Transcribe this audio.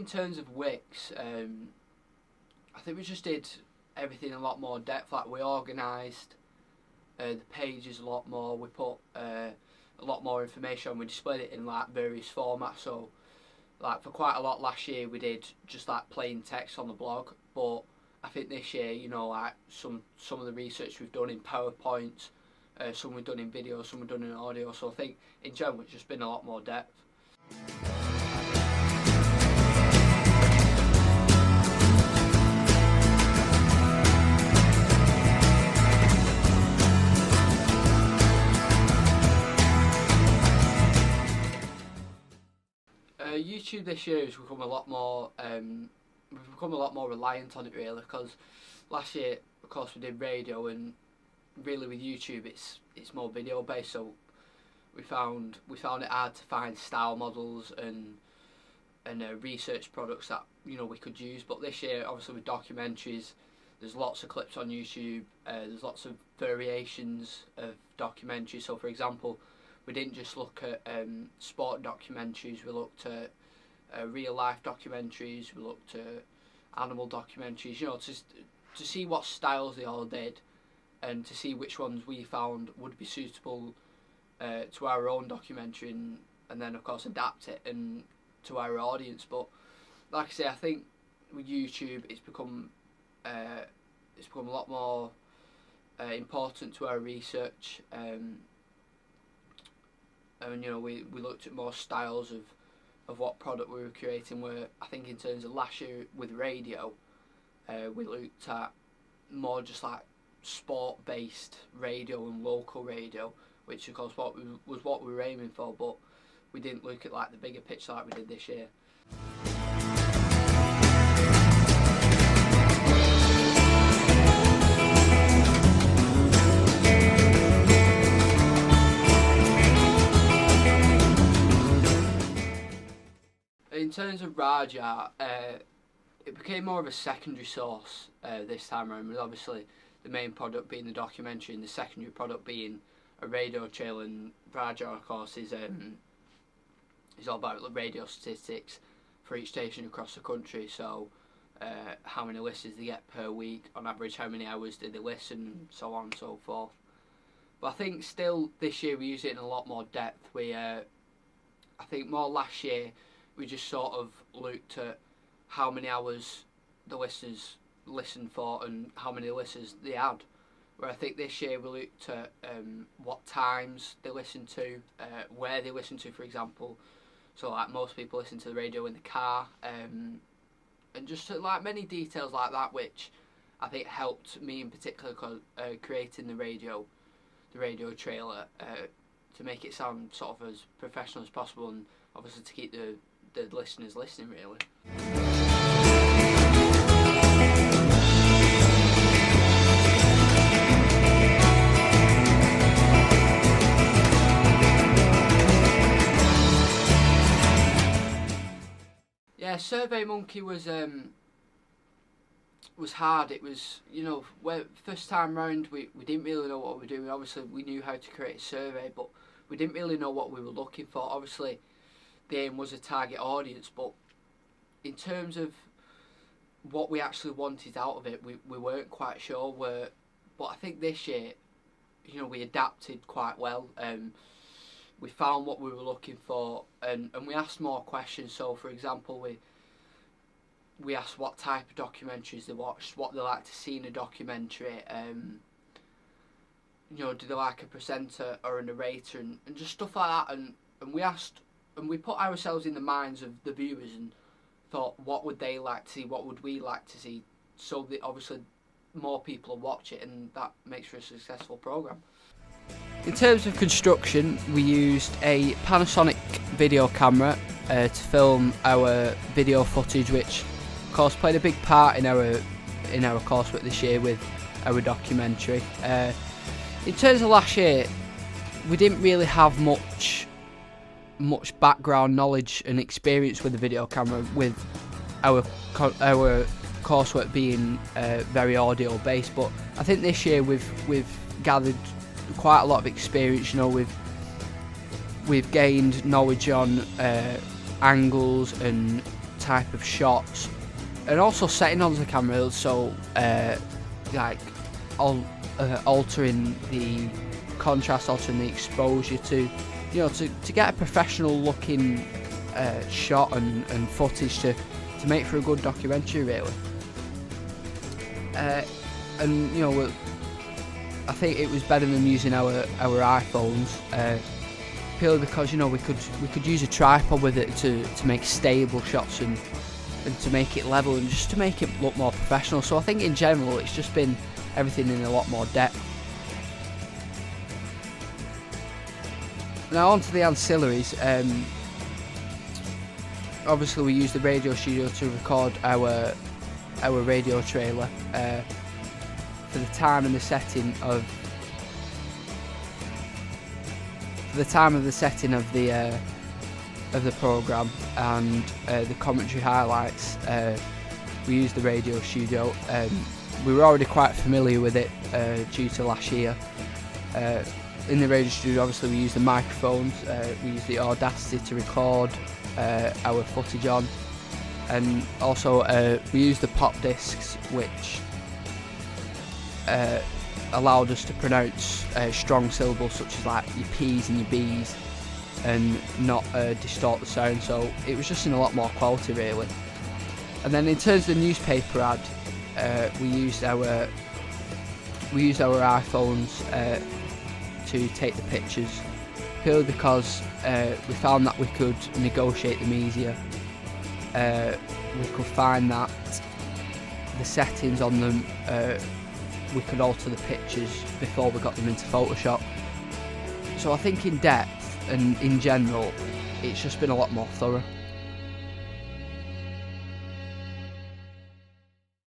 in terms of Wix, I think we just did everything in a lot more depth. Like, we organised the pages a lot more. We put a lot more information on. We displayed it in like various formats. So, like, for quite a lot last year, we did just like plain text on the blog. But I think this year, you know, like some of the research we've done in PowerPoint, some we've done in video, some we've done in audio. So I think in general it's just been a lot more depth. YouTube this year has become a lot more. We've become a lot more reliant on it, really, because last year, of course, we did radio, and really with YouTube, it's more video based. So we found it hard to find style models and research products that, you know, we could use. But this year, obviously, with documentaries, there's lots of clips on YouTube. There's lots of variations of documentaries. So, for example, we didn't just look at sport documentaries. We looked at real life documentaries. We looked at animal documentaries. You know, to see what styles they all did, and to see which ones we found would be suitable to our own documentary, and then of course adapt it and to our audience. But like I say, I think with YouTube, it's become a lot more important to our research. And you know, we looked at more styles of what product we were creating. Where I think in terms of last year with radio, we looked at more just like sport based radio and local radio, which of course was what we were aiming for. But we didn't look at like the bigger picture like we did this year. In terms of Raja, it became more of a secondary source this time around, with obviously the main product being the documentary and the secondary product being a radio trail. And Raja, of course, is all about the radio statistics for each station across the country. So how many listens they get per week, on average how many hours did they listen, so on and so forth. But I think still this year we use it in a lot more depth. I think more last year we just sort of looked at how many hours the listeners listened for and how many listeners they had. Where I think this year we looked at what times they listened to, where they listened to, for example. So like most people listen to the radio in the car, and just like many details like that, which I think helped me in particular creating the radio trailer to make it sound sort of as professional as possible, and obviously to keep the listeners listening, really. Yeah, SurveyMonkey was hard. It was, you know, first time round we didn't really know what we were doing. Obviously we knew how to create a survey, but we didn't really know what we were looking for. Obviously the aim was a target audience, but in terms of what we actually wanted out of it, we weren't quite sure. But I think this year, you know, we adapted quite well. We found what we were looking for, and we asked more questions. So, for example, we asked what type of documentaries they watched, what they like to see in a documentary. You know, do they like a presenter or a narrator, and just stuff like that. And we asked. And we put ourselves in the minds of the viewers and thought, what would they like to see? What would we like to see? So that obviously more people will watch it, and that makes for a successful programme. In terms of construction, we used a Panasonic video camera to film our video footage, which of course played a big part in our coursework this year with our documentary. In terms of last year, we didn't really have much background knowledge and experience with the video camera, with our coursework being very audio based. But I think this year we've gathered quite a lot of experience. You know, we've gained knowledge on angles and type of shots, and also setting on the camera, so like altering the contrast, altering the exposure to get a professional looking shot and footage to make for a good documentary, really. And I think it was better than using our iPhones, purely because we could use a tripod with it to make stable shots and to make it level and just to make it look more professional. So I think in general it's just been everything in a lot more depth. Now on to the ancillaries. Obviously we used the radio studio to record our radio trailer for the time and the setting of the programme, and the commentary highlights. We used the radio studio. We were already quite familiar with it due to last year. In the radio studio, obviously we used the microphones, we used the Audacity to record our footage on, and also we used the pop discs, which allowed us to pronounce strong syllables such as like your P's and your B's and not distort the sound, so it was just in a lot more quality, really. And then in terms of the newspaper ad, we used our iPhones to take the pictures, purely because we found that we could negotiate them easier. We could find that the settings on them, we could alter the pictures before we got them into Photoshop. So I think in depth and in general, it's just been a lot more thorough.